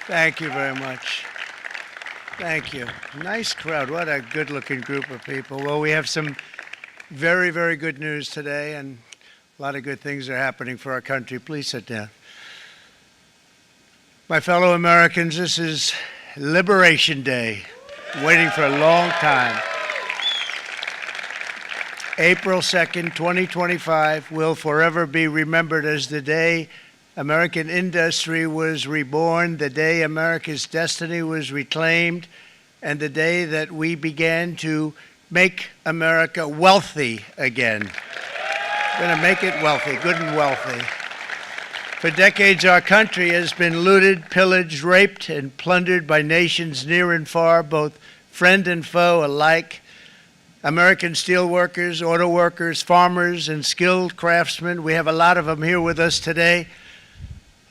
Thank you very much. Thank you. Nice crowd. What a good-looking group of people. Well, we have some very, very good news today, and a lot of good things are happening for our country. Please sit down. My fellow Americans, this is Liberation Day, waiting for a long time. April 2nd, 2025 will forever be remembered as the day American industry was reborn, the day America's destiny was reclaimed, and the day that we began to make America wealthy again. We're going to make it wealthy, good and wealthy. For decades, our country has been looted, pillaged, raped, and plundered by nations near and far, both friend and foe alike. American steelworkers, auto workers, farmers, and skilled craftsmen, we have a lot of them here with us today.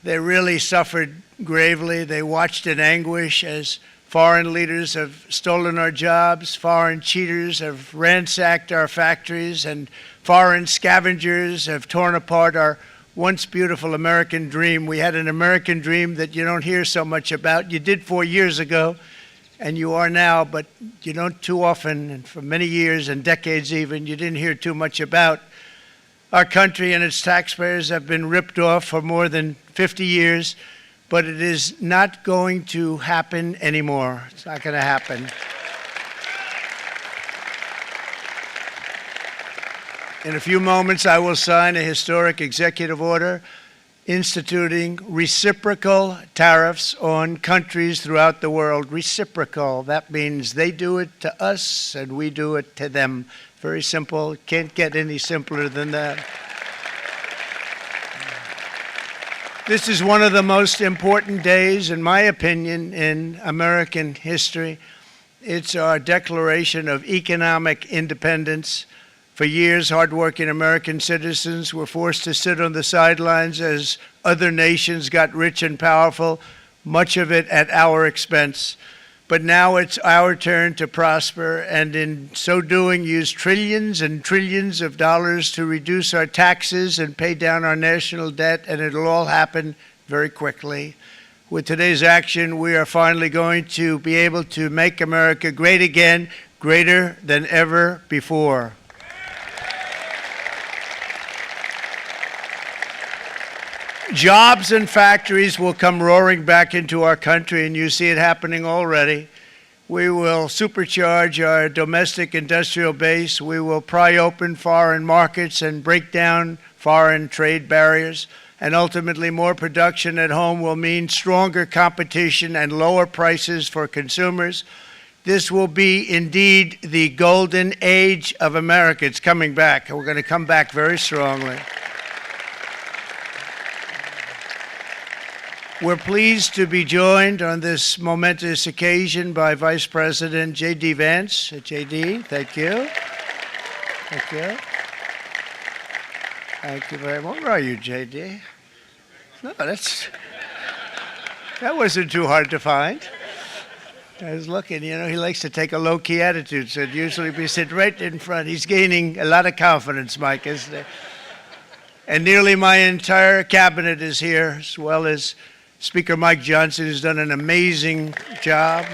They really suffered gravely. They watched in anguish as foreign leaders have stolen our jobs, foreign cheaters have ransacked our factories, and foreign scavengers have torn apart our once beautiful American dream. We had an American dream that you don't hear so much about. You did 4 years ago, and you are now, but you don't too often, and for many years and decades even, you didn't hear too much about. Our country and its taxpayers have been ripped off for more than 50 years, but it is not going to happen anymore. It's not going to happen. In a few moments, I will sign a historic executive order instituting reciprocal tariffs on countries throughout the world. Reciprocal, that means they do it to us and we do it to them. Very simple, can't get any simpler than that. This is one of the most important days, in my opinion, in American history. It's our declaration of economic independence. For years, hardworking American citizens were forced to sit on the sidelines as other nations got rich and powerful, much of it at our expense. But now it's our turn to prosper, and in so doing, use trillions and trillions of dollars to reduce our taxes and pay down our national debt, and it'll all happen very quickly. With today's action, we are finally going to be able to make America great again, greater than ever before. Jobs and factories will come roaring back into our country, and you see it happening already. We will supercharge our domestic industrial base. We will pry open foreign markets and break down foreign trade barriers. And ultimately, more production at home will mean stronger competition and lower prices for consumers. This will be indeed the golden age of America. It's coming back, and we're going to come back very strongly. We're pleased to be joined on this momentous occasion by Vice President J.D. Vance. J.D., thank you. Thank you. Thank you very much. Where are you, J.D.? No, that wasn't too hard to find. I was looking, you know, he likes to take a low-key attitude, so it'd usually be sit right in front. He's gaining a lot of confidence, Mike, isn't he? And nearly my entire cabinet is here, as well as Speaker Mike Johnson, who's done an amazing job.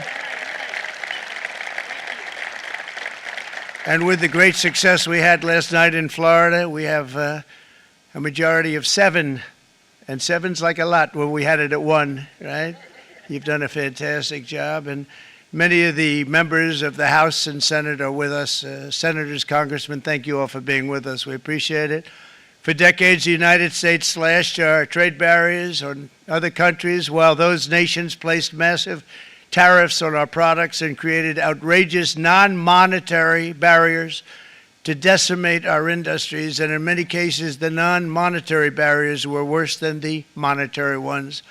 And with the great success we had last night in Florida, we have a majority of 7. And 7's like a lot when we had it at 1, right? You've done a fantastic job. And many of the members of the House and Senate are with us. Senators, Congressmen, thank you all for being with us. We appreciate it. For decades, the United States slashed our trade barriers on other countries, while those nations placed massive tariffs on our products and created outrageous non-monetary barriers to decimate our industries. And in many cases, the non-monetary barriers were worse than the monetary ones.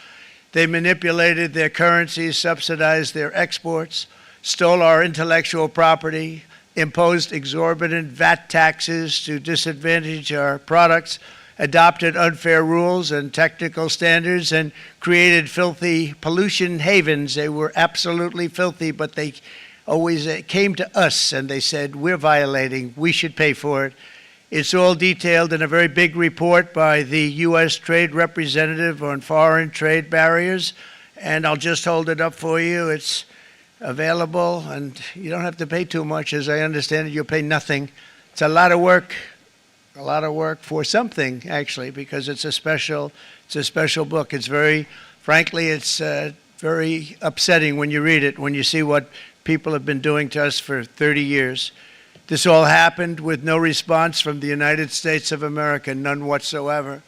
They manipulated their currencies, subsidized their exports, stole our intellectual property, imposed exorbitant VAT taxes to disadvantage our products, adopted unfair rules and technical standards, and created filthy pollution havens. They were absolutely filthy, but they always came to us and they said, we're violating, we should pay for it. It's all detailed in a very big report by the U.S. Trade Representative on Foreign Trade Barriers. and I'll just hold it up for you. It's available, and you don't have to pay too much. As I understand it, you'll pay nothing. It's a lot of work for something, actually, because it's a special book. It's frankly, it's very upsetting when you read it, when you see what people have been doing to us for 30 years. This all happened with no response from the United States of America, none whatsoever.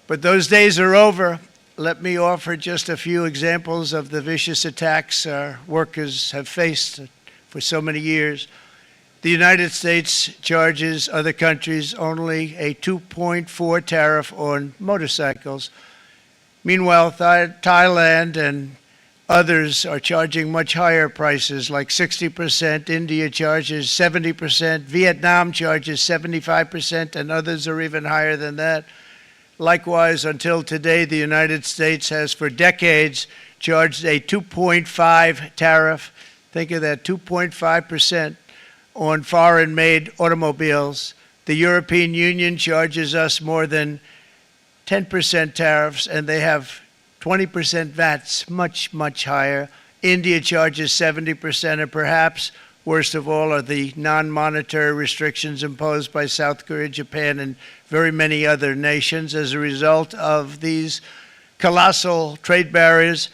But those days are over. Let me offer just a few examples of the vicious attacks our workers have faced for so many years. The United States charges other countries only a 2.4 tariff on motorcycles. Meanwhile, Thailand and others are charging much higher prices, like 60%. India charges 70%. Vietnam charges 75%, and others are even higher than that. Likewise, until today, the United States has for decades charged a 2.5 tariff. Think of that, 2.5% on foreign-made automobiles. The European Union charges us more than 10% tariffs, and they have 20% VATs, much, much higher. India charges 70%, and perhaps worst of all are the non-monetary restrictions imposed by South Korea, Japan, and very many other nations. As a result of these colossal trade barriers,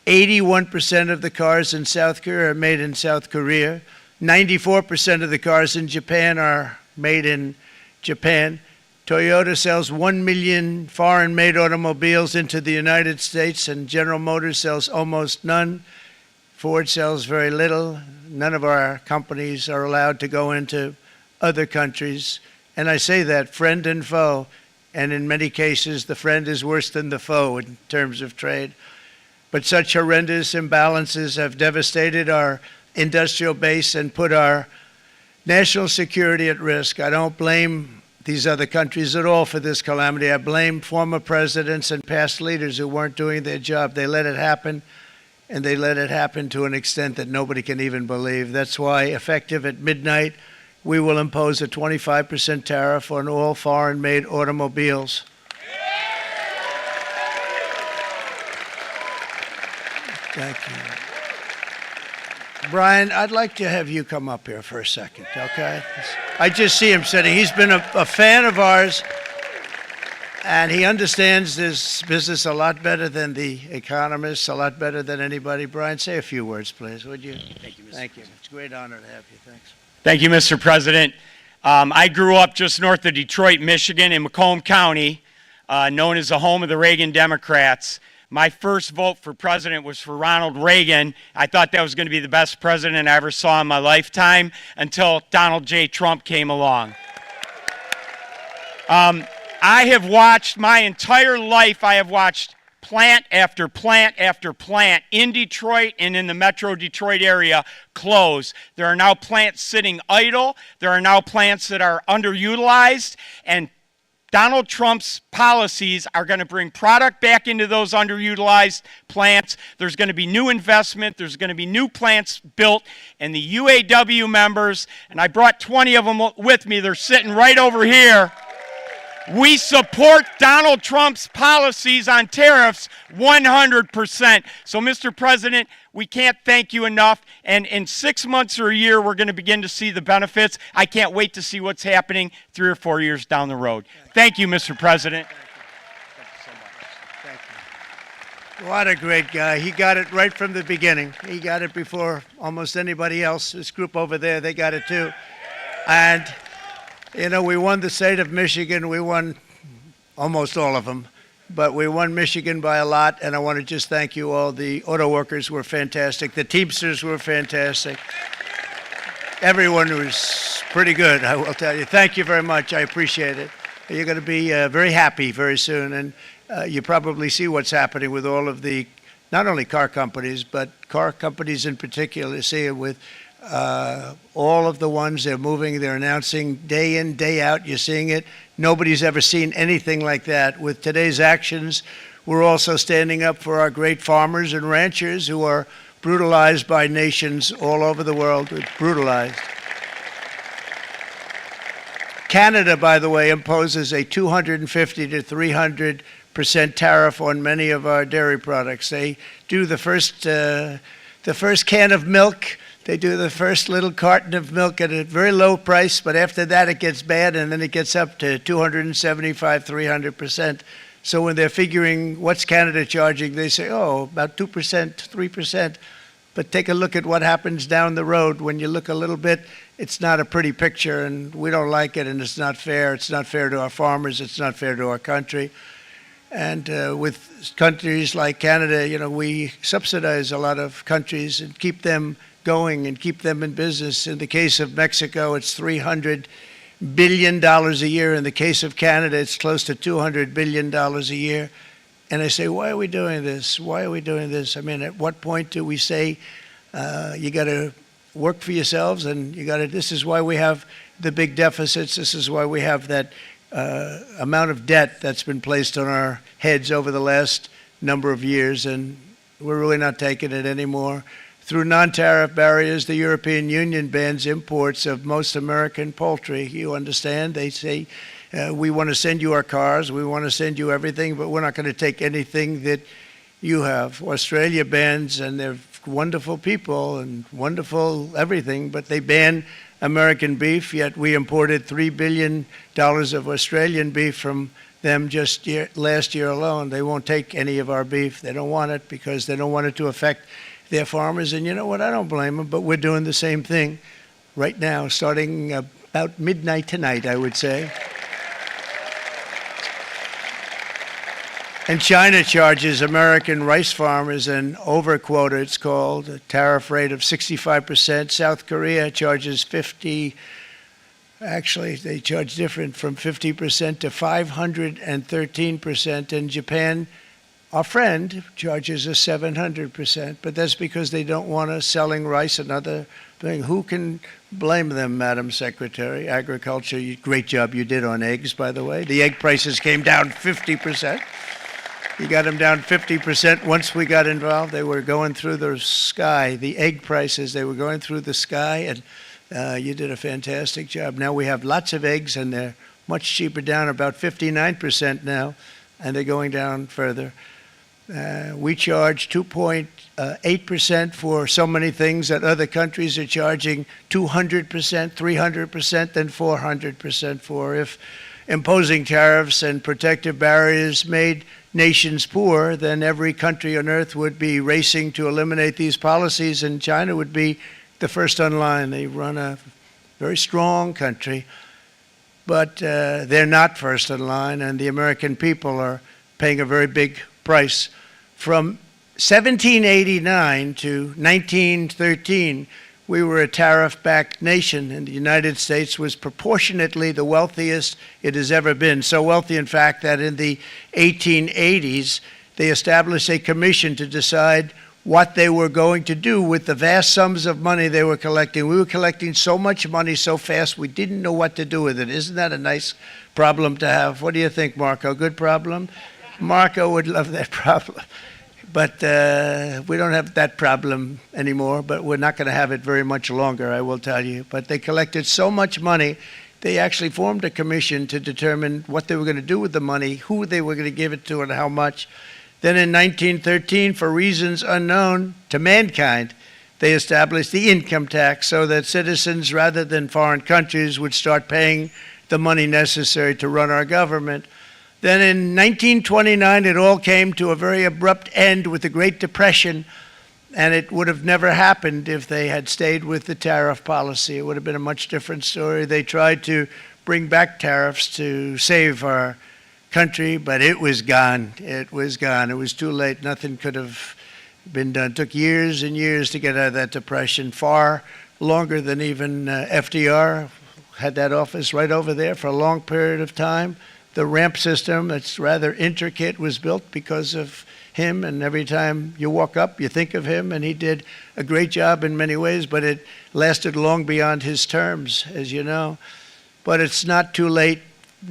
81% of the cars in South Korea are made in South Korea. 94% of the cars in Japan are made in Japan. Toyota sells 1 million foreign-made automobiles into the United States, and General Motors sells almost none. Ford sells very little. None of our companies are allowed to go into other countries. And I say that, friend and foe, and in many cases, the friend is worse than the foe in terms of trade. But such horrendous imbalances have devastated our industrial base and put our national security at risk. I don't blame these other countries at all for this calamity. I blame former presidents and past leaders who weren't doing their job. They let it happen, and they let it happen to an extent that nobody can even believe. That's why, effective at midnight, we will impose a 25% tariff on all foreign-made automobiles. Thank you. Brian, I'd like to have you come up here for a second, okay? I just see him sitting. He's been a fan of ours, and he understands this business a lot better than the economists, a lot better than anybody. Brian, say a few words, please, would you? Thank you, Mr. Thank you. President. It's a great honor to have you. Thanks. Thank you, Mr. President. I grew up just north of Detroit, Michigan, in Macomb County, known as the home of the Reagan Democrats. My first vote for president was for Ronald Reagan. I thought that was going to be the best president I ever saw in my lifetime until Donald J. Trump came along. I have watched my entire life, I have watched plant after plant after plant in Detroit and in the metro Detroit area close. There are now plants sitting idle. There are now plants that are underutilized, and Donald Trump's policies are going to bring product back into those underutilized plants. There's going to be new investment. There's going to be new plants built. And the UAW members, and I brought 20 of them with me, they're sitting right over here. We support Donald Trump's policies on tariffs 100%. So, Mr. President, we can't thank you enough. And in 6 months or a year, we're going to begin to see the benefits. I can't wait to see what's happening 3 or 4 years down the road. Thank you, Mr. President. Thank you so much. Thank you. What a great guy. He got it right from the beginning. He got it before almost anybody else. This group over there, they got it too. And you know, we won the state of Michigan. We won almost all of them, but we won Michigan by a lot, and I want to just thank you all. The auto workers were fantastic. The Teamsters were fantastic. Everyone was pretty good, I will tell you. Thank you very much. I appreciate it. You're going to be very happy very soon, and you probably see what's happening with all of the, not only car companies, but car companies in particular. See it with all of the ones they're moving, they're announcing day in, day out. You're seeing it. Nobody's ever seen anything like that. With today's actions, we're also standing up for our great farmers and ranchers who are brutalized by nations all over the world. Brutalized. Canada, by the way, imposes a 250 to 300% tariff on many of our dairy products. They do the first can of milk. They do the first little carton of milk at a very low price, but after that it gets bad, and then it gets up to 275, 300%. So when they're figuring what's Canada charging, they say, oh, about 2%, 3%. But take a look at what happens down the road. When you look a little bit, it's not a pretty picture, and we don't like it, and it's not fair. It's not fair to our farmers. It's not fair to our country. And with countries like Canada, you know, we subsidize a lot of countries and keep them going and keep them in business. In the case of Mexico, it's $300 billion a year. In the case of Canada, it's close to $200 billion a year. And I say, why are we doing this? Why are we doing this? I mean, at what point do we say, you got to work for yourselves, and you got to, this is why we have the big deficits. This is why we have that amount of debt that's been placed on our heads over the last number of years, and we're really not taking it anymore. Through non-tariff barriers, the European Union bans imports of most American poultry. You understand? They say, we want to send you our cars, we want to send you everything, but we're not going to take anything that you have. Australia bans, and they're wonderful people and wonderful everything, but they ban American beef, yet we imported $3 billion of Australian beef from them just last year alone. They won't take any of our beef. They don't want it because they don't want it to affect their farmers. And you know what? I don't blame them, but we're doing the same thing right now, starting about midnight tonight, I would say. And China charges American rice farmers an overquota, it's called, a tariff rate of 65%. South Korea charges 50, actually they charge different, from 50% to 513%. And Japan, our friend, charges us 700%. But that's because they don't want us selling rice, another thing. Who can blame them, Madam Secretary? Agriculture, great job you did on eggs, by the way. The egg prices came down 50%. You got them down 50%. Once we got involved, they were going through the sky. The egg prices, they were going through the sky, and you did a fantastic job. Now we have lots of eggs, and they're much cheaper, down about 59% now, and they're going down further. We charge 2.8% for so many things that other countries are charging 200%, 300%, and 400% for. If imposing tariffs and protective barriers made nations poor, then every country on earth would be racing to eliminate these policies, and China would be the first on line. They run a very strong country, but they're not first in line, and the American people are paying a very big price. From 1789 to 1913, we were a tariff-backed nation, and the United States was proportionately the wealthiest it has ever been. So wealthy, in fact, that in the 1880s, they established a commission to decide what they were going to do with the vast sums of money they were collecting. We were collecting so much money so fast, we didn't know what to do with it. Isn't that a nice problem to have? What do you think, Marco? Good problem? Marco would love that problem. But we don't have that problem anymore, but we're not going to have it very much longer, I will tell you. But they collected so much money, they actually formed a commission to determine what they were going to do with the money, who they were going to give it to, and how much. Then in 1913, for reasons unknown to mankind, they established the income tax so that citizens, rather than foreign countries, would start paying the money necessary to run our government. Then in 1929, it all came to a very abrupt end with the Great Depression, and it would have never happened if they had stayed with the tariff policy. It would have been a much different story. They tried to bring back tariffs to save our country, but it was gone. It was gone. It was too late. Nothing could have been done. It took years and years to get out of that depression, far longer than even FDR had that office right over there for a long period of time. The ramp system, that's rather intricate, was built because of him, and every time you walk up, you think of him, and he did a great job in many ways, but it lasted long beyond his terms, as you know. But it's not too late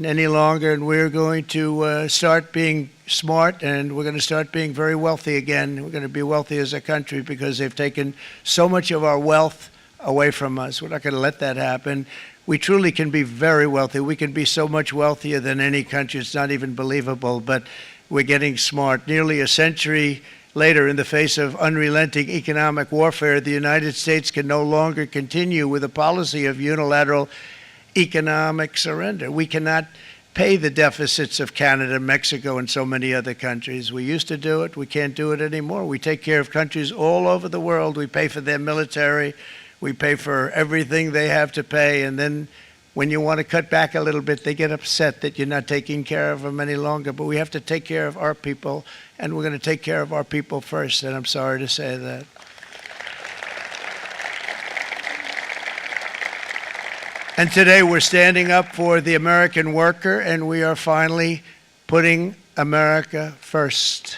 any longer, and we're going to start being smart, and we're going to start being very wealthy again. We're going to be wealthy as a country because they've taken so much of our wealth away from us. We're not going to let that happen. We truly can be very wealthy. We can be so much wealthier than any country. It's not even believable. But we're getting smart. Nearly a century later, in the face of unrelenting economic warfare, the United States can no longer continue with a policy of unilateral economic surrender. We cannot pay the deficits of Canada, Mexico, and so many other countries. We used to do it. We can't do it anymore. We take care of countries all over the world. We pay for their military. We pay for everything they have to pay. And then when you want to cut back a little bit, they get upset that you're not taking care of them any longer. But we have to take care of our people, and we're going to take care of our people first. And I'm sorry to say that. And today we're standing up for the American worker, and we are finally putting America first.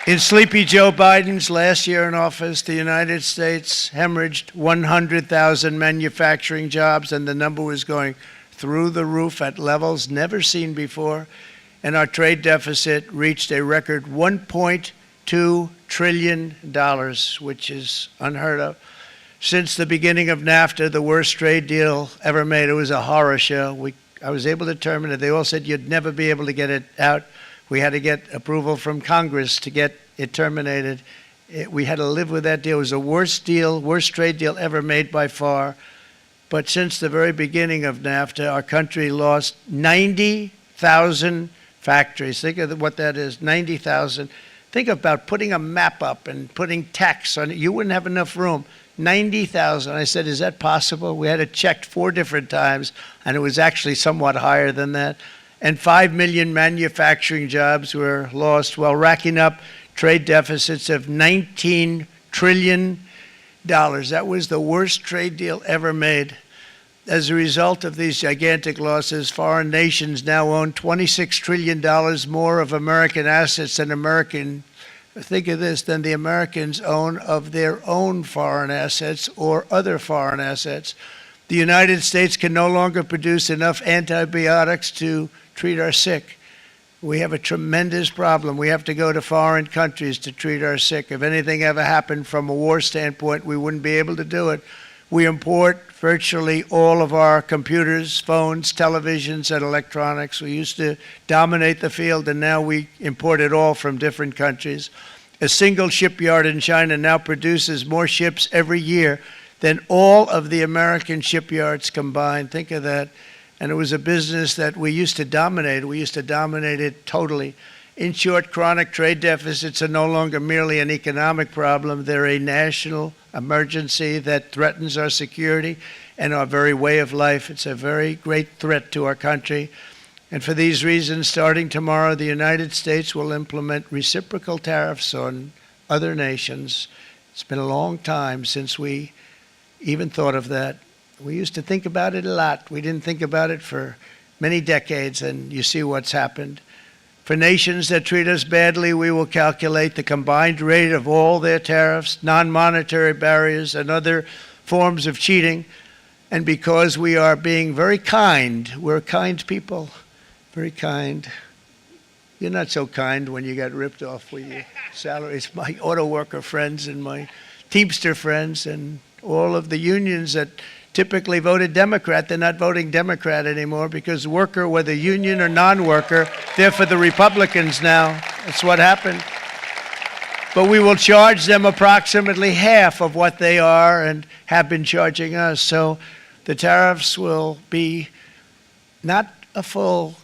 In sleepy Joe Biden's last year in office, the United States hemorrhaged 100,000 manufacturing jobs, and the number was going through the roof at levels never seen before. And our trade deficit reached a record $1.2 trillion, which is unheard of. Since the beginning of NAFTA, the worst trade deal ever made, it was a horror show. I was able to terminate it. They all said you'd never be able to get it out. We had to get approval from Congress to get it terminated. We had to live with that deal. It was the worst trade deal ever made by far. But since the very beginning of NAFTA, our country lost 90,000 factories. Think of what that is, 90,000. Think about putting a map up and putting tax on it. You wouldn't have enough room. 90,000. I said, is that possible? We had it checked 4 different times, and it was actually somewhat higher than that. And 5 million manufacturing jobs were lost while racking up trade deficits of $19 trillion. That was the worst trade deal ever made. As a result of these gigantic losses, foreign nations now own $26 trillion more of American assets than think of this, than the Americans own of their own foreign assets or other foreign assets. The United States can no longer produce enough antibiotics to treat our sick. We have a tremendous problem. We have to go to foreign countries to treat our sick. If anything ever happened from a war standpoint, we wouldn't be able to do it. We import virtually all of our computers, phones, televisions, and electronics. We used to dominate the field, and now we import it all from different countries. A single shipyard in China now produces more ships every year than all of the American shipyards combined. Think of that. And it was a business that we used to dominate. We used to dominate it totally. In short, chronic trade deficits are no longer merely an economic problem. They're a national emergency that threatens our security and our very way of life. It's a very great threat to our country. And for these reasons, starting tomorrow, the United States will implement reciprocal tariffs on other nations. It's been a long time since we even thought of that. We used to think about it a lot. We didn't think about it for many decades, and you see what's happened. For nations that treat us badly, we will calculate the combined rate of all their tariffs, non-monetary barriers, and other forms of cheating. And because we are being very kind, we're kind people, very kind. You're not so kind when you got ripped off with your salaries. My auto worker friends and my Teamster friends and all of the unions that typically voted Democrat, they're not voting Democrat anymore because worker, whether union or non-worker, they're for the Republicans now. That's what happened. But we will charge them approximately half of what they are and have been charging us. So the tariffs will be not a full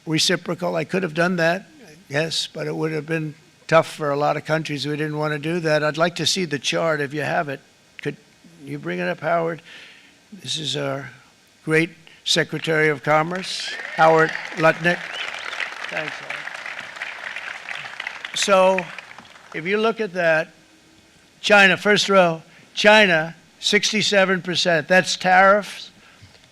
reciprocal. I could have done that, yes, but it would have been tough for a lot of countries who didn't want to do that. I'd like to see the chart if you have it. Could you bring it up, Howard? This is our great Secretary of Commerce, Howard Lutnick. Thanks, Howard. So if you look at that, China, first row, China, 67%. That's tariffs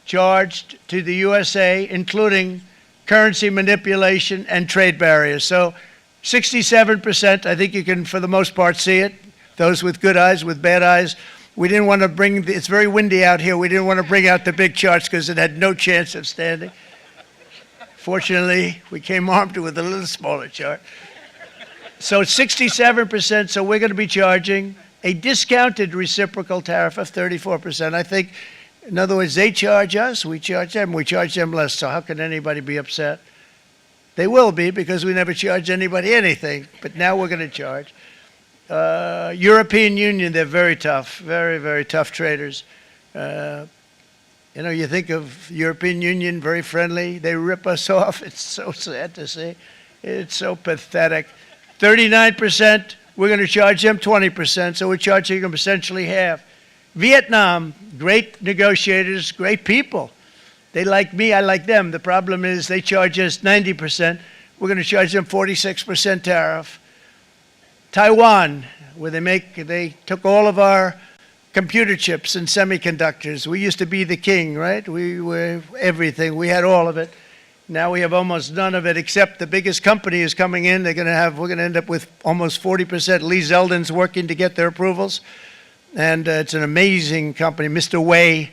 charged to the USA, including currency manipulation and trade barriers. So 67%, I think you can, for the most part, see it. Those with good eyes, with bad eyes. We didn't want to bring, it's very windy out here. We didn't want to bring out the big charts because it had no chance of standing. Fortunately, we came armed with a little smaller chart. So 67%, so we're going to be charging a discounted reciprocal tariff of 34%. I think In other words, they charge us, we charge them less. So how can anybody be upset? They will be, because we never charge anybody anything, but now we're going to charge. European Union, they're very tough, very, very tough traders. You know, you think of European Union, very friendly. They rip us off. It's so sad to see. It's so pathetic. 39%, we're going to charge them 20%, so we're charging them essentially half. Vietnam, great negotiators, great people. They like me, I like them. The problem is they charge us 90%. We're going to charge them 46% tariff. Taiwan, where they took all of our computer chips and semiconductors. We used to be the king, right? We were everything. We had all of it. Now we have almost none of it, except the biggest company is coming in. We're going to end up with almost 40%. Lee Zeldin's working to get their approvals. And it's an amazing company. Mr. Wei,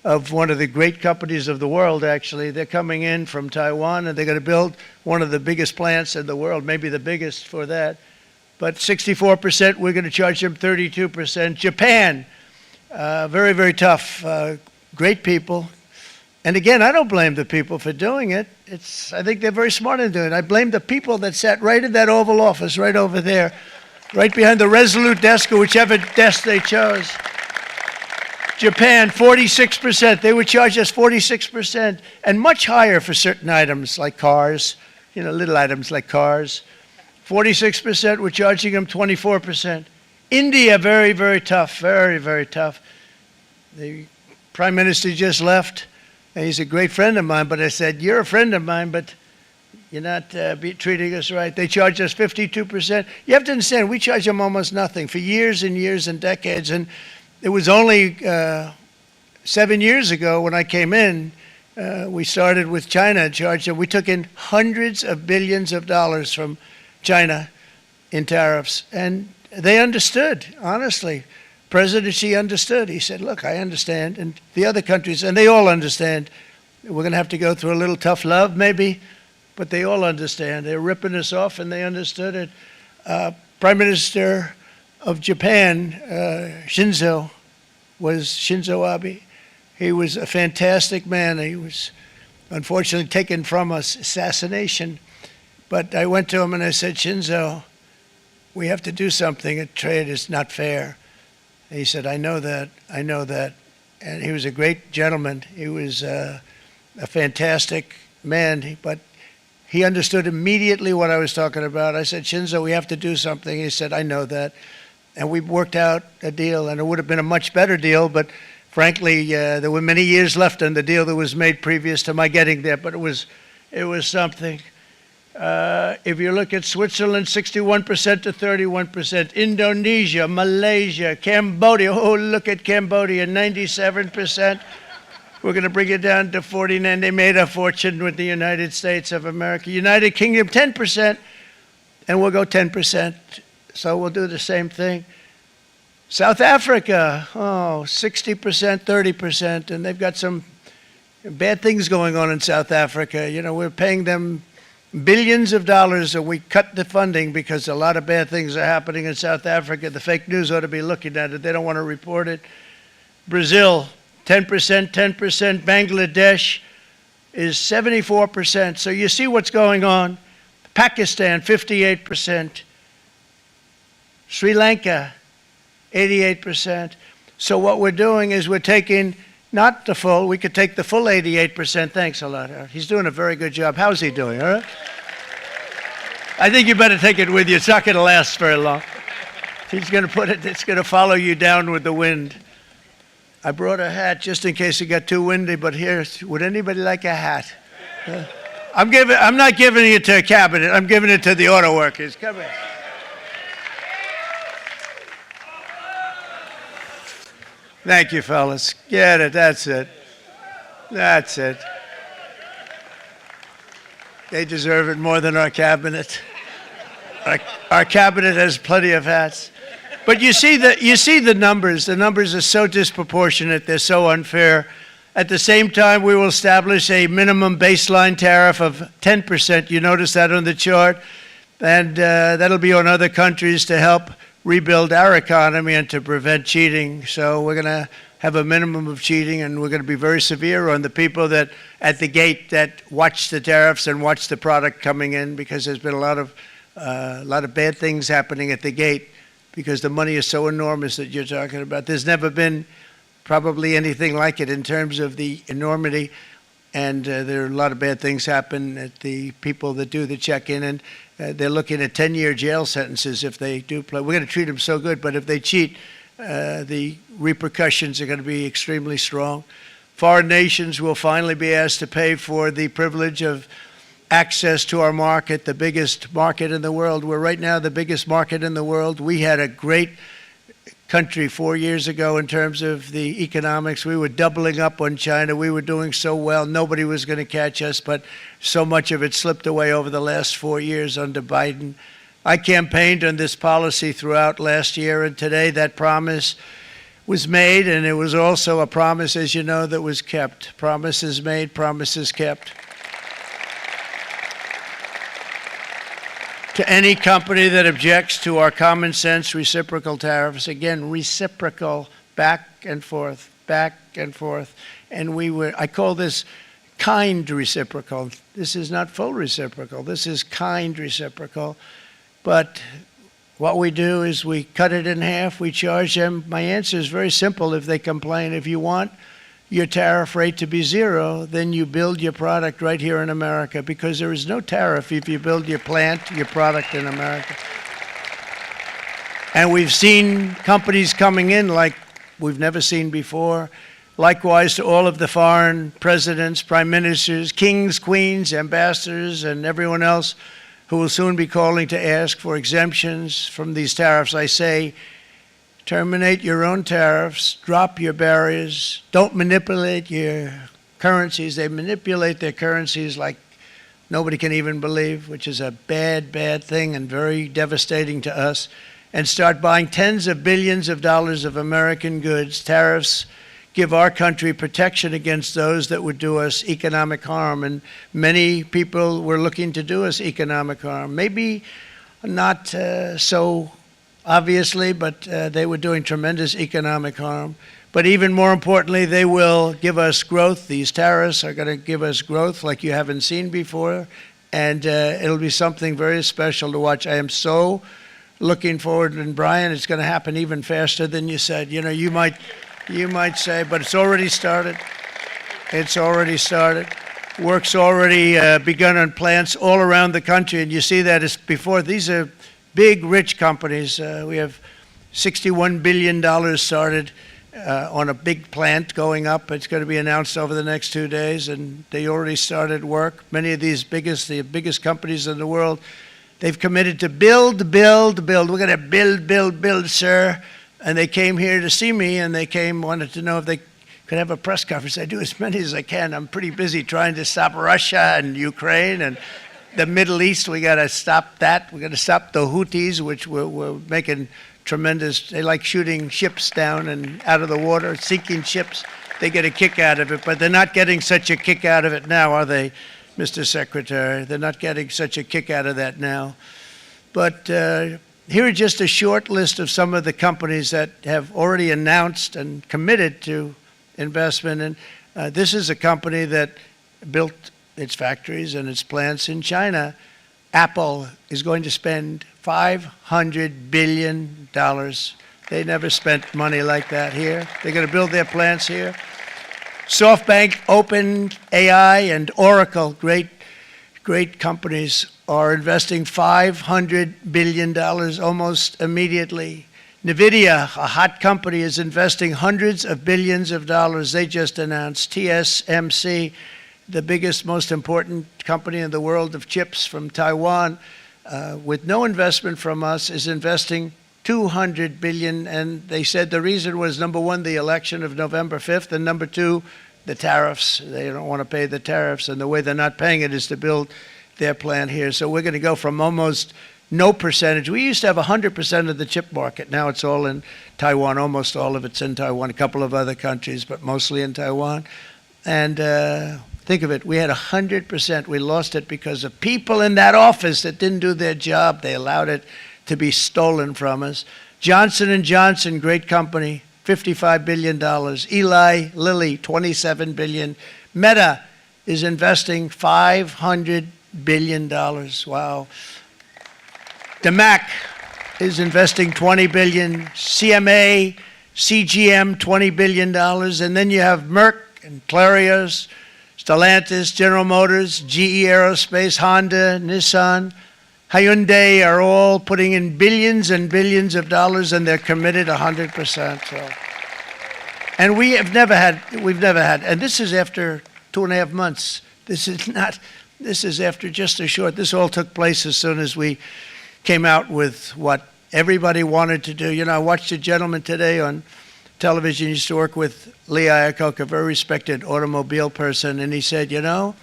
of one of the great companies of the world, actually. They're coming in from Taiwan, and they're going to build one of the biggest plants in the world, maybe the biggest for that. But 64%, we're going to charge them 32%. Japan, very, very tough, great people. And again, I don't blame the people for doing it. I think they're very smart in doing it. I blame the people that sat right in that Oval Office, right over there, right behind the Resolute desk or whichever desk they chose. Japan, 46%. They would charge us 46%, and much higher for certain items like cars, you know, little items like cars. 46%, we're charging them 24%. India, very, very tough, very, very tough. The Prime Minister just left, and he's a great friend of mine, but I said, you're a friend of mine, but you're not treating us right. They charge us 52%. You have to understand, we charge them almost nothing for years and years and decades, and it was only 7 years ago when I came in, we started with China and charged them. We took in hundreds of billions of dollars from China in tariffs, and they understood, honestly. President Xi understood. He said, look, I understand, and the other countries, and they all understand. We're going to have to go through a little tough love, maybe, but they all understand. They're ripping us off, and they understood it. Prime Minister of Japan, Shinzo Abe. He was a fantastic man. He was unfortunately taken from us, assassination. But I went to him and I said, Shinzo, we have to do something. Trade is not fair. And he said, I know that. And he was a great gentleman. He was a fantastic man, but he understood immediately what I was talking about. I said, Shinzo, we have to do something. He said, I know that. And we worked out a deal, and it would have been a much better deal, but frankly, there were many years left on the deal that was made previous to my getting there, but it was something. If you look at Switzerland, 61% to 31%. Indonesia, Malaysia, Cambodia. Oh, look at Cambodia, 97%. We're going to bring it down to 49. They made a fortune with the United States of America. United Kingdom, 10%, and we'll go 10%. So we'll do the same thing. South Africa, 60%, 30%, and they've got some bad things going on in South Africa. You know, we're paying them billions of dollars, and we cut the funding because a lot of bad things are happening in South Africa. The fake news ought to be looking at it. They don't want to report it. Brazil, 10%, 10%. Bangladesh is 74%. So you see what's going on. Pakistan, 58%. Sri Lanka, 88%. So what we're doing is we're taking not the full, we could take the full 88%. Thanks a lot, Aaron. He's doing a very good job. How's he doing, all right? I think you better take it with you. It's not going to last very long. He's going to put it, it's going to follow you down with the wind. I brought a hat just in case it got too windy, but here, would anybody like a hat? I'm not giving it to a cabinet. I'm giving it to the auto workers. Come here. Thank you, fellas. Get it. That's it. That's it. They deserve it more than our cabinet. Our cabinet has plenty of hats. But you see the numbers. The numbers are so disproportionate. They're so unfair. At the same time, we will establish a minimum baseline tariff of 10%. You notice that on the chart. And that'll be on other countries to help rebuild our economy and to prevent cheating. So we're going to have a minimum of cheating, and we're going to be very severe on the people that at the gate that watch the tariffs and watch the product coming in, because there's been a lot of bad things happening at the gate because the money is so enormous that you're talking about. There's never been probably anything like it in terms of the enormity, and there are a lot of bad things happen at the people that do the check-in, and they're looking at 10-year jail sentences if they do play. We're going to treat them so good, but if they cheat, the repercussions are going to be extremely strong. Foreign nations will finally be asked to pay for the privilege of access to our market, the biggest market in the world. We're right now the biggest market in the world. We had a great country 4 years ago in terms of the economics. We were doubling up on China. We were doing so well. Nobody was going to catch us, but so much of it slipped away over the last 4 years under Biden. I campaigned on this policy throughout last year, and today that promise was made, and it was also a promise, as you know, that was kept. Promises made, promises kept. To any company that objects to our common sense reciprocal tariffs, again, reciprocal, back and forth, and I call this kind reciprocal. This is not full reciprocal. This is kind reciprocal. But what we do is we cut it in half. We charge them. My answer is very simple if they complain. If you want your tariff rate to be zero, then you build your product right here in America, because there is no tariff if you build your plant, your product in America. And we've seen companies coming in like we've never seen before. Likewise to all of the foreign presidents, prime ministers, kings, queens, ambassadors, and everyone else who will soon be calling to ask for exemptions from these tariffs. I say, terminate your own tariffs, drop your barriers, don't manipulate your currencies. They manipulate their currencies like nobody can even believe, which is a bad, bad thing and very devastating to us, and start buying tens of billions of dollars of American goods. Tariffs give our country protection against those that would do us economic harm, and many people were looking to do us economic harm. Maybe not so obviously, but they were doing tremendous economic harm. But even more importantly, they will give us growth. These tariffs are going to give us growth like you haven't seen before, and it'll be something very special to watch. I am so looking forward, and Brian, it's going to happen even faster than you said. You know, you might say, but it's already started. It's already started. Work's already begun on plants all around the country, and you see that as before. These are big, rich companies. We have $61 billion started on a big plant going up. It's going to be announced over the next 2 days, and they already started work. Many of these the biggest companies in the world, they've committed to build. We're going to build, sir. And they came here to see me, and wanted to know if they could have a press conference. I do as many as I can. I'm pretty busy trying to stop Russia and Ukraine and the Middle East. We got to stop that. We got to stop the Houthis, which we're making tremendous. They like shooting ships down and out of the water, sinking ships. They get a kick out of it, but they're not getting such a kick out of it now, are they, Mr. Secretary? They're not getting such a kick out of that now. But here are just a short list of some of the companies that have already announced and committed to investment. And this is a company that built its factories and its plants in China. Apple is going to spend $500 billion. They never spent money like that here. They're going to build their plants here. SoftBank, OpenAI, and Oracle, great companies, are investing $500 billion almost immediately. NVIDIA, a hot company, is investing hundreds of billions of dollars. They just announced. TSMC, the biggest, most important company in the world of chips from Taiwan, with no investment from us, is investing $200 billion. And they said the reason was, number one, the election of November 5th, and number two, the tariffs. They don't want to pay the tariffs, and the way they're not paying it is to build their plant here. So we're going to go from almost no percentage. We used to have 100% of the chip market. Now it's all in Taiwan. Almost all of it's in Taiwan, a couple of other countries, but mostly in Taiwan. And think of it, we had 100%. We lost it because of people in that office that didn't do their job. They allowed it to be stolen from us. Johnson & Johnson, great company, $55 billion. Eli Lilly, $27 billion. Meta is investing $500 billion. Wow. DeMac is investing $20 billion. CMA, CGM, $20 billion. And then you have Merck and Clarios, Stellantis, General Motors, GE Aerospace, Honda, Nissan, Hyundai are all putting in billions and billions of dollars, and they're committed 100%. So. And we've never had, and this is after 2.5 months. This is after just a short, this all took place as soon as we came out with what everybody wanted to do. You know, I watched a gentleman today on television, used to work with Lee Iacocca, a very respected automobile person, and he said, you know,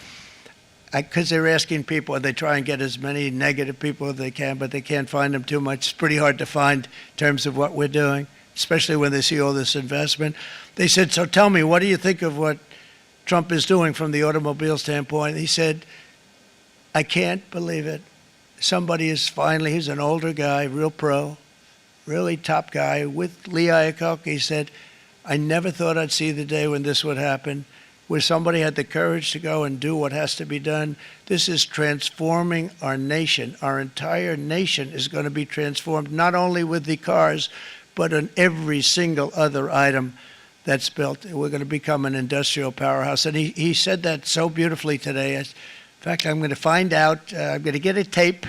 because they're asking people, they try and get as many negative people as they can, but they can't find them too much. It's pretty hard to find in terms of what we're doing, especially when they see all this investment. They said, so tell me, what do you think of what Trump is doing from the automobile standpoint? He said, I can't believe it. Somebody is finally, he's an older guy, real pro, really top guy, with Lee Iacocca. He said, I never thought I'd see the day when this would happen, where somebody had the courage to go and do what has to be done. This is transforming our nation. Our entire nation is going to be transformed, not only with the cars, but on every single other item that's built. We're going to become an industrial powerhouse. And he said that so beautifully today. In fact, I'm going to find out, I'm going to get a tape,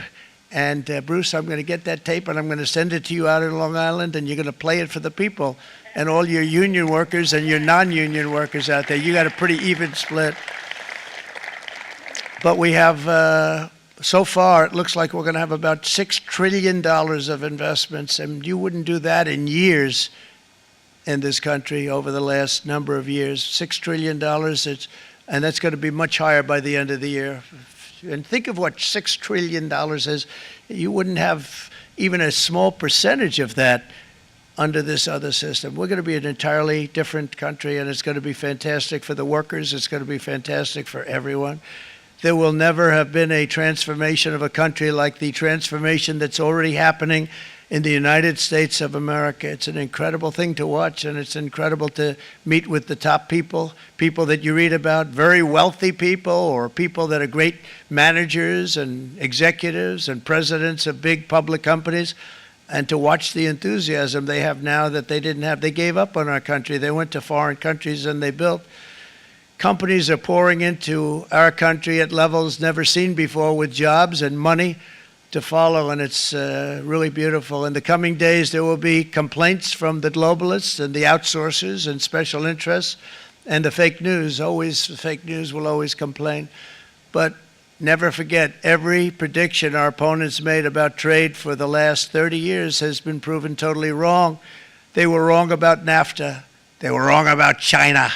and Bruce, I'm going to get that tape, and I'm going to send it to you out in Long Island, and you're going to play it for the people. And all your union workers and your non-union workers out there, you got a pretty even split. But we have, so far, it looks like we're going to have about $6 trillion of investments, and you wouldn't do that in years in this country over the last number of years. $6 trillion, and that's going to be much higher by the end of the year. And think of what $6 trillion is. You wouldn't have even a small percentage of that under this other system. We're going to be an entirely different country, and it's going to be fantastic for the workers. It's going to be fantastic for everyone. There will never have been a transformation of a country like the transformation that's already happening in the United States of America. It's an incredible thing to watch, and it's incredible to meet with the top people, people that you read about, very wealthy people, or people that are great managers and executives and presidents of big public companies, and to watch the enthusiasm they have now that they didn't have. They gave up on our country. They went to foreign countries and they built. Companies are pouring into our country at levels never seen before, with jobs and money to follow, and it's really beautiful. In the coming days, there will be complaints from the globalists and the outsourcers and special interests and the fake news. Always, the fake news will always complain. But never forget, every prediction our opponents made about trade for the last 30 years has been proven totally wrong. They were wrong about NAFTA. They were wrong about China.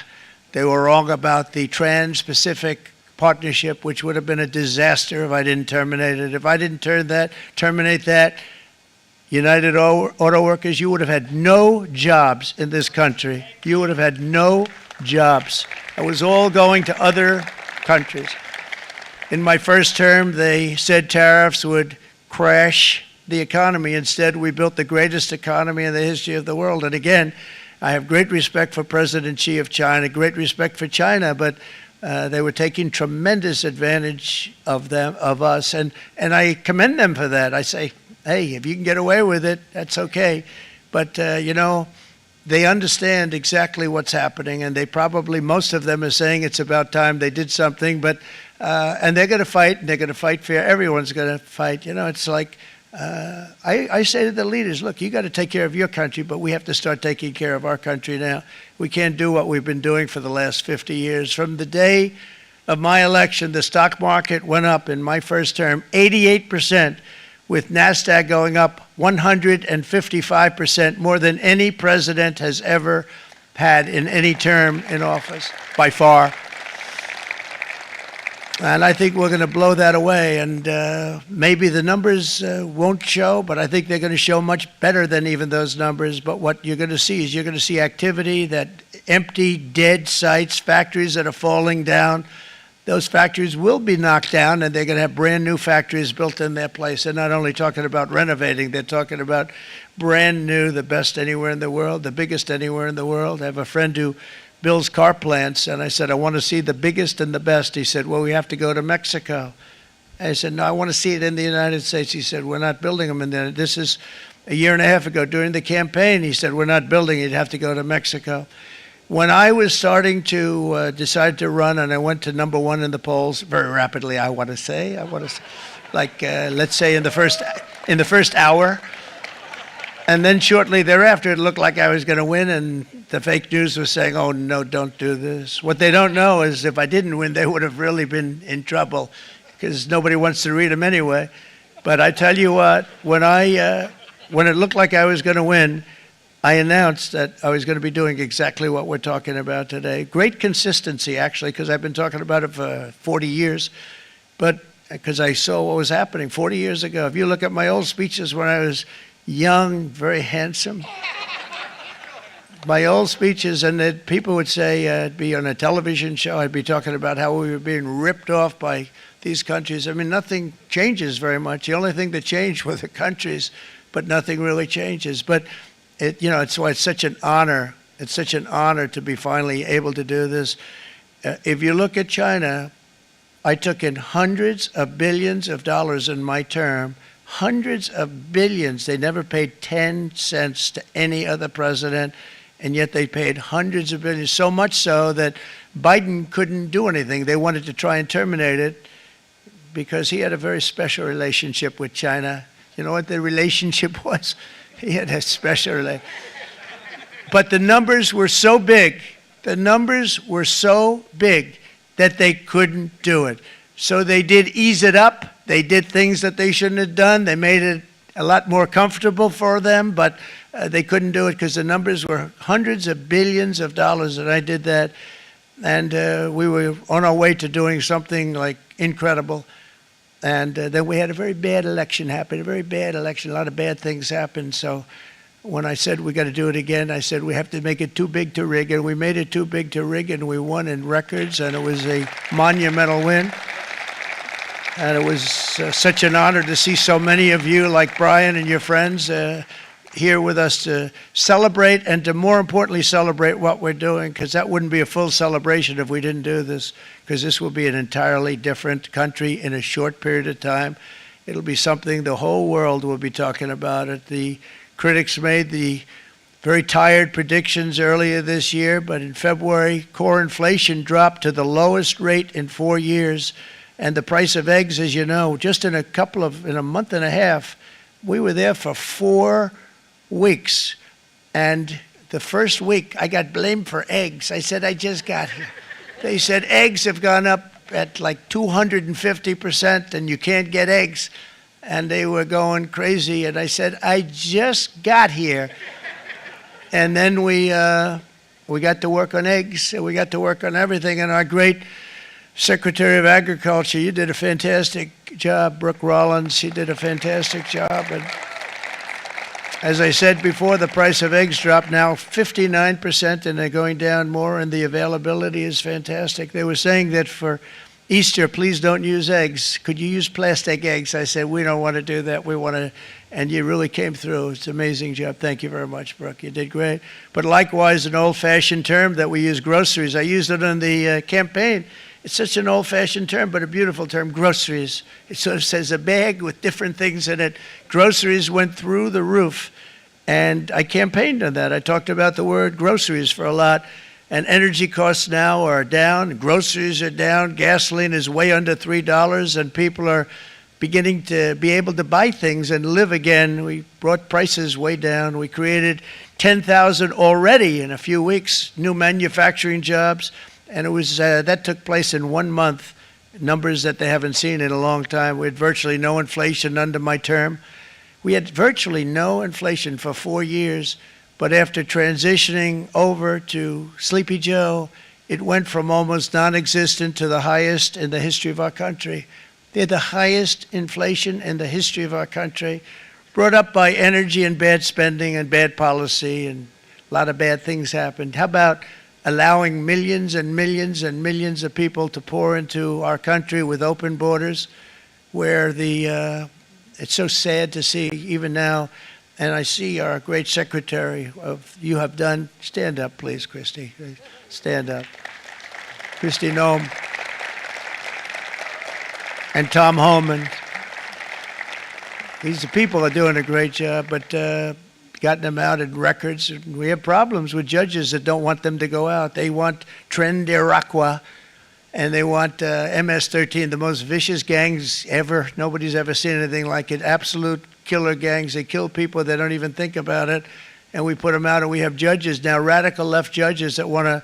They were wrong about the Trans-Pacific Partnership, which would have been a disaster if I didn't terminate it. If I didn't terminate that, United Auto Workers, you would have had no jobs in this country. You would have had no jobs. It was all going to other countries. In my first term, they said tariffs would crash the economy. Instead, we built the greatest economy in the history of the world. And again, I have great respect for President Xi of China, great respect for China, but they were taking tremendous advantage of us, and I commend them for that. I say, hey, if you can get away with it, that's okay. But, you know, they understand exactly what's happening, and they probably, most of them are saying it's about time they did something, but, and they're going to fight, and they're going to fight fair. Everyone's going to fight. You know, it's like, I say to the leaders, look, you got to take care of your country, but we have to start taking care of our country now. We can't do what we've been doing for the last 50 years. From the day of my election, the stock market went up in my first term 88%, with NASDAQ going up 155%, more than any president has ever had in any term in office, by far. And I think we're going to blow that away, and maybe the numbers won't show, but I think they're going to show much better than even those numbers. But what you're going to see is you're going to see activity, that empty, dead sites, factories that are falling down, those factories will be knocked down, and they're going to have brand new factories built in their place. They're not only talking about renovating, they're talking about brand new, the best anywhere in the world, the biggest anywhere in the world. I have a friend who builds car plants, and I said, I want to see the biggest and the best. He said, well, we have to go to Mexico. I said, no, I want to see it in the United States. He said, we're not building them in there. This is a year and a half ago during the campaign. He said, we're not building it. You'd have to go to Mexico. When I was starting to decide to run, and I went to number one in the polls very rapidly, I want to say, like, let's say in the first hour. And then shortly thereafter, it looked like I was going to win, and the fake news was saying, oh, no, don't do this. What they don't know is if I didn't win, they would have really been in trouble, because nobody wants to read them anyway. But I tell you what, when it looked like I was going to win, I announced that I was going to be doing exactly what we're talking about today. Great consistency, actually, because I've been talking about it for 40 years, but because I saw what was happening 40 years ago. If you look at my old speeches when I was young, very handsome, my old speeches, and that people would say, I'd be on a television show, I'd be talking about how we were being ripped off by these countries. I mean, nothing changes very much. The only thing that changed were the countries, but nothing really changes. But it's why it's such an honor. It's such an honor to be finally able to do this. If you look at China, I took in hundreds of billions of dollars in my term, hundreds of billions. They never paid 10 cents to any other president, and yet they paid hundreds of billions, so much so that Biden couldn't do anything. They wanted to try and terminate it because he had a very special relationship with China. You know what the relationship was? He had a special relationship. But the numbers were so big, that they couldn't do it. So they did ease it up. They did things that they shouldn't have done. They made it a lot more comfortable for them, but they couldn't do it because the numbers were hundreds of billions of dollars, and I did that. And we were on our way to doing something like incredible. And then we had a very bad election happen, a lot of bad things happened. So when I said we got to do it again, I said we have to make it too big to rig, and we made it too big to rig, and we won in records, and it was a monumental win. And it was such an honor to see so many of you, like Brian and your friends, here with us to celebrate, and to more importantly celebrate what we're doing, because that wouldn't be a full celebration if we didn't do this, because this will be an entirely different country in a short period of time. It'll be something the whole world will be talking about it. The critics made the very tired predictions earlier this year, but in February, core inflation dropped to the lowest rate in 4 years, and the price of eggs, as you know, just in a month and a half, we were there for 4 weeks, and the first week I got blamed for eggs. I said, I just got here. They said eggs have gone up at like 250% and you can't get eggs, and they were going crazy, and I said, I just got here. And then we got to work on eggs, and we got to work on everything, and our great Secretary of Agriculture, you did a fantastic job, Brooke Rollins, she did a fantastic job. And as I said before, the price of eggs dropped now 59%, and they're going down more, and the availability is fantastic. They were saying that for Easter, please don't use eggs. Could you use plastic eggs? I said, we don't want to do that. We want to, and you really came through. It's an amazing job. Thank you very much, Brooke. You did great. But likewise, an old-fashioned term that we use, groceries. I used it in the campaign. It's such an old-fashioned term, but a beautiful term, groceries. It sort of says a bag with different things in it. Groceries went through the roof, and I campaigned on that. I talked about the word groceries for a lot, and energy costs now are down, groceries are down, gasoline is way under $3, and people are beginning to be able to buy things and live again. We brought prices way down. We created 10,000 already in a few weeks, new manufacturing jobs. And it was that took place in 1 month, numbers that they haven't seen in a long time. We had virtually no inflation under my term. We had virtually no inflation for 4 years, but after transitioning over to Sleepy Joe, it went from almost non-existent to the highest in the history of our country. They had the highest inflation in the history of our country, brought up by energy and bad spending and bad policy, and a lot of bad things happened. How about allowing millions and millions and millions of people to pour into our country with open borders, where it's so sad to see even now. And I see our great secretary you have done. Stand up, please, Christy. Stand up. Christy Noem and Tom Homan. These people are doing a great job, but gotten them out in records. We have problems with judges that don't want them to go out. They want Tren de Aragua, and they want MS-13, the most vicious gangs ever. Nobody's ever seen anything like it. Absolute killer gangs. They kill people. They don't even think about it. And we put them out, and we have judges now, radical left judges that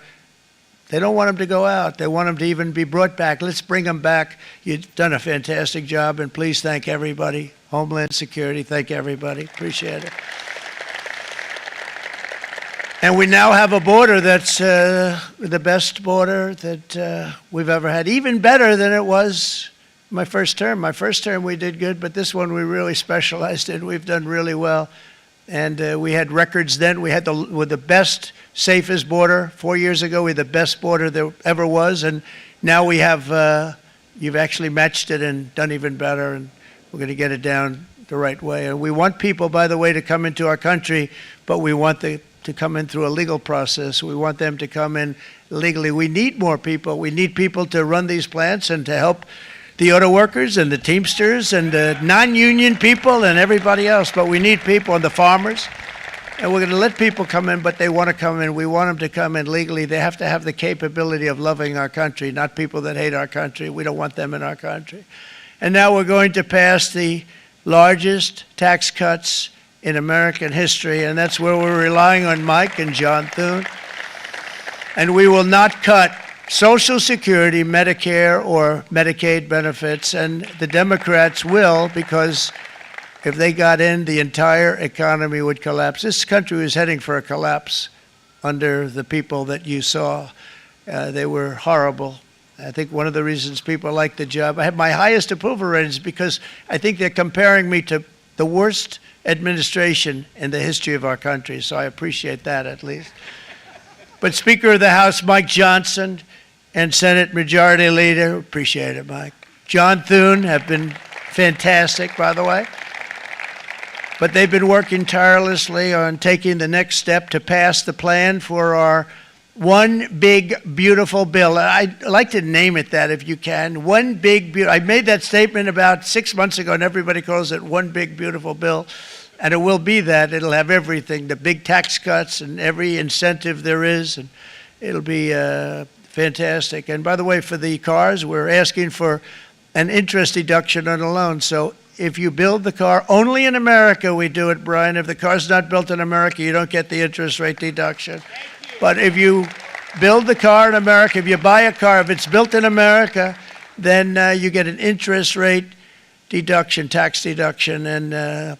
they don't want them to go out. They want them to even be brought back. Let's bring them back. You've done a fantastic job, and please thank everybody. Homeland Security, thank everybody. Appreciate it. And we now have a border that's the best border that we've ever had, even better than it was my first term. My first term we did good, but this one we really specialized in. We've done really well. And we had records then. We had the best, safest border. 4 years ago, we had the best border there ever was. And now we have, you've actually matched it and done even better. And we're going to get it down the right way. And we want people, by the way, to come into our country, but we want to come in through a legal process. We want them to come in legally. We need more people. We need people to run these plants and to help the auto workers and the Teamsters and the non-union people and everybody else. But we need people and the farmers. And we're going to let people come in, but they want to come in. We want them to come in legally. They have to have the capability of loving our country, not people that hate our country. We don't want them in our country. And now we're going to pass the largest tax cuts in American history, and that's where we're relying on Mike and John Thune. And we will not cut Social Security, Medicare, or Medicaid benefits, and the Democrats will, because if they got in, the entire economy would collapse. This country was heading for a collapse under the people that you saw. They were horrible. I think one of the reasons people like the job, I have my highest approval ratings because I think they're comparing me to the worst administration in the history of our country, so I appreciate that at least. But Speaker of the House Mike Johnson and Senate Majority Leader, appreciate it, Mike. John Thune have been fantastic, by the way. But they've been working tirelessly on taking the next step to pass the plan for our one big, beautiful bill. I'd like to name it that if you can. One big, beautiful. I made that statement about 6 months ago, and everybody calls it one big, beautiful bill. And it will be that. It'll have everything, the big tax cuts and every incentive there is. And it'll be fantastic. And by the way, for the cars, we're asking for an interest deduction on a loan. So if you build the car, only in America we do it, Brian. If the car's not built in America, you don't get the interest rate deduction. But if you build the car in America, if you buy a car, if it's built in America, then you get an interest rate deduction, tax deduction, and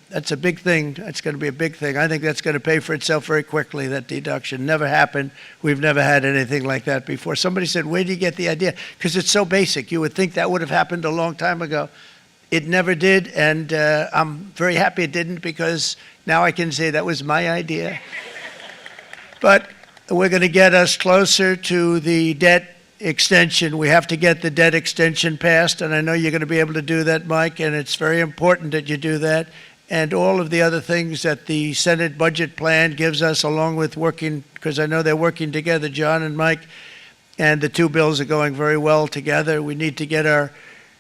that's a big thing. That's going to be a big thing. I think that's going to pay for itself very quickly, that deduction. Never happened. We've never had anything like that before. Somebody said, where do you get the idea? Because it's so basic. You would think that would have happened a long time ago. It never did, and I'm very happy it didn't, because now I can say that was my idea. But we're going to get us closer to the debt extension. We have to get the debt extension passed, and I know you're going to be able to do that, Mike, and it's very important that you do that. And all of the other things that the Senate budget plan gives us, along with working, because I know they're working together, John and Mike, and the two bills are going very well together. We need to get our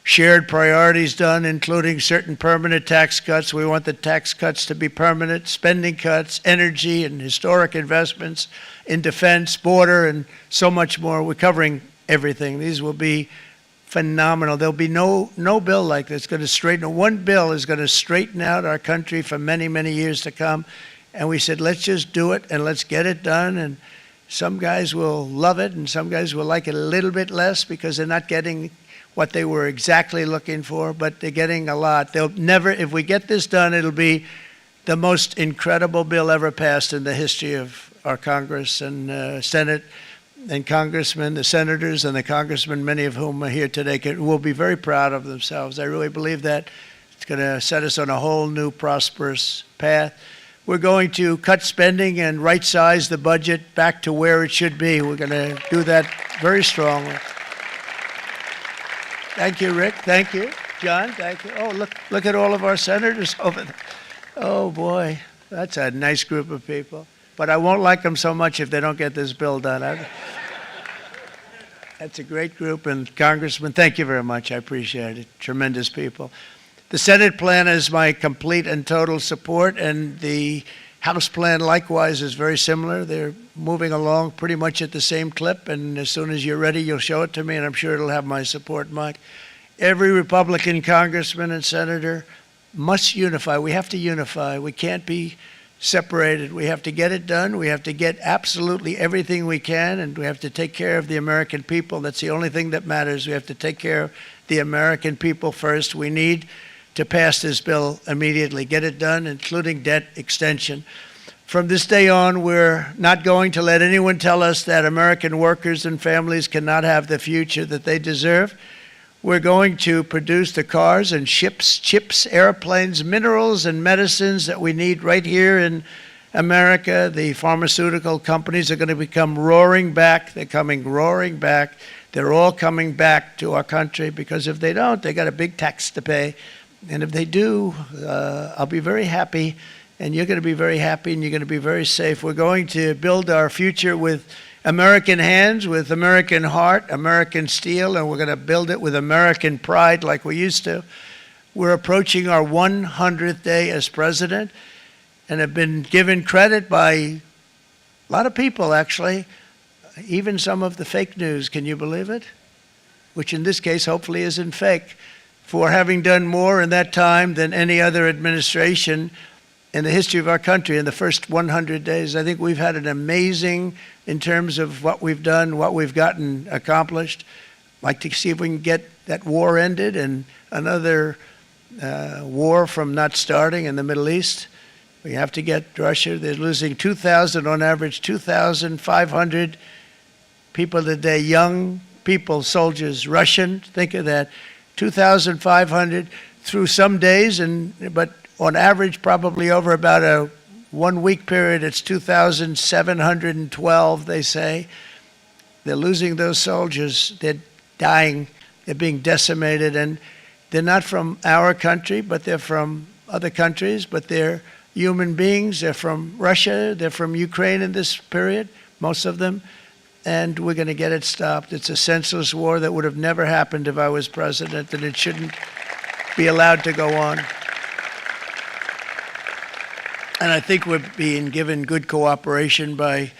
shared priorities done, including certain permanent tax cuts. We want the tax cuts to be permanent, spending cuts, energy and historic investments in defense, border, and so much more. We're covering everything. These will be phenomenal. There'll be no bill like this going to straighten. One bill is going to straighten out our country for many, many years to come. And we said, let's just do it and let's get it done. And some guys will love it and some guys will like it a little bit less because they're not getting what they were exactly looking for, but they're getting a lot. They'll never, if we get this done, it'll be the most incredible bill ever passed in the history of our Congress and Senate and congressmen, the senators and the congressmen, many of whom are here today, will be very proud of themselves. I really believe that. It's going to set us on a whole new prosperous path. We're going to cut spending and right-size the budget back to where it should be. We're going to do that very strongly. Thank you, Rick. Thank you. John, thank you. Oh, look at all of our senators over there. Oh, boy. That's a nice group of people. But I won't like them so much if they don't get this bill done. That's a great group. And Congressman, thank you very much. I appreciate it. Tremendous people. The Senate plan is my complete and total support, and the House plan likewise is very similar. They're moving along pretty much at the same clip, and as soon as you're ready, you'll show it to me, and I'm sure it'll have my support, Mike. Every Republican congressman and senator must unify. We have to unify. We can't be separated. We have to get it done. We have to get absolutely everything we can, and we have to take care of the American people. That's the only thing that matters. We have to take care of the American people first. We need to pass this bill immediately, get it done, including debt extension. From this day on, we're not going to let anyone tell us that American workers and families cannot have the future that they deserve. We're going to produce the cars and ships, chips, airplanes, minerals, and medicines that we need right here in America. The pharmaceutical companies are going to become roaring back. They're coming roaring back. They're all coming back to our country, because if they don't, they got a big tax to pay. And if they do, I'll be very happy, and you're going to be very happy, and you're going to be very safe. We're going to build our future with American hands, with American heart, American steel, and we're going to build it with American pride like we used to. We're approaching our 100th day as president, and have been given credit by a lot of people, actually, even some of the fake news. Can you believe it? Which in this case hopefully isn't fake, for having done more in that time than any other administration in the history of our country in the first 100 days. I think we've had an amazing, in terms of what we've done, what we've gotten accomplished. I'd like to see if we can get that war ended and another war from not starting in the Middle East. We have to get Russia. They're losing 2,000 on average, 2,500 people a day, young people, soldiers, Russian. Think of that. 2,500 through some days, but on average, probably over about a 1 week period, it's 2,712, they say. They're losing those soldiers. They're dying. They're being decimated. And they're not from our country, but they're from other countries, but they're human beings. They're from Russia. They're from Ukraine in this period, most of them. And we're going to get it stopped. It's a senseless war that would have never happened if I was president, and it shouldn't be allowed to go on. And I think we're being given good cooperation by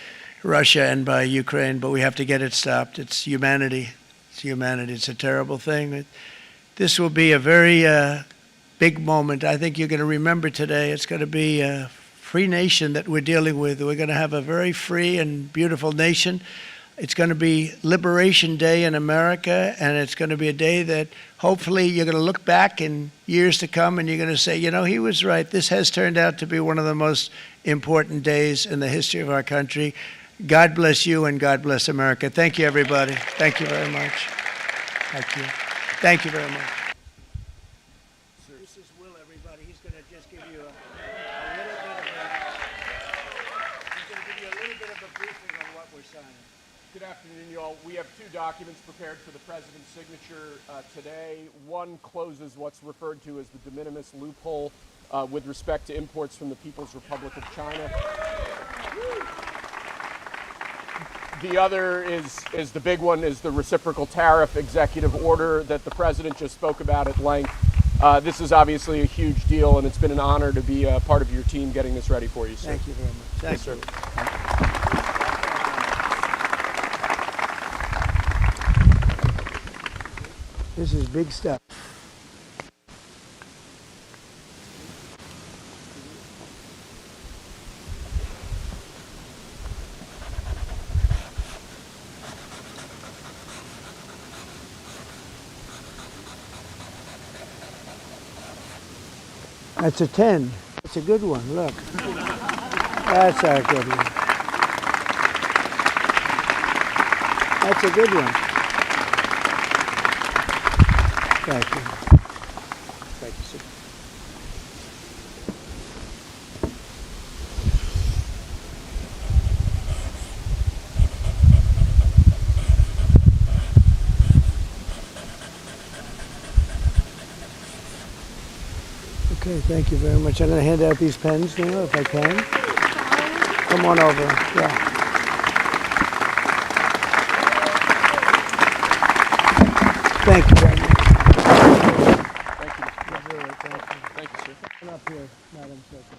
Russia and by Ukraine, but we have to get it stopped. It's humanity. It's humanity. It's a terrible thing. This will be a very big moment. I think you're going to remember today. It's going to be a free nation that we're dealing with. We're going to have a very free and beautiful nation. It's going to be Liberation Day in America, and it's going to be a day that hopefully you're going to look back in years to come and you're going to say, you know, he was right. This has turned out to be one of the most important days in the history of our country. God bless you, and God bless America. Thank you, everybody. Thank you very much. Thank you. Thank you very much. This is Will, everybody. He's going to just give you a little bit of a briefing on what we're signing. Good afternoon, y'all. We have two documents prepared for the president's signature today. One closes what's referred to as the de minimis loophole with respect to imports from the People's Republic of China. The other is the big one, is the reciprocal tariff executive order that the president just spoke about at length. This is obviously a huge deal, and it's been an honor to be a part of your team getting this ready for you, sir. Thank you very much. Thank you. This is big stuff. That's a 10. That's a good one. Look. That's a good one. That's a good one. Thank you. Thank you, sir. Okay, thank you very much. I'm going to hand out these pens now, if I can. Come on over. Yeah. Thank you very much. Thank you. Thank you, sir. Come up here, Madam Secretary.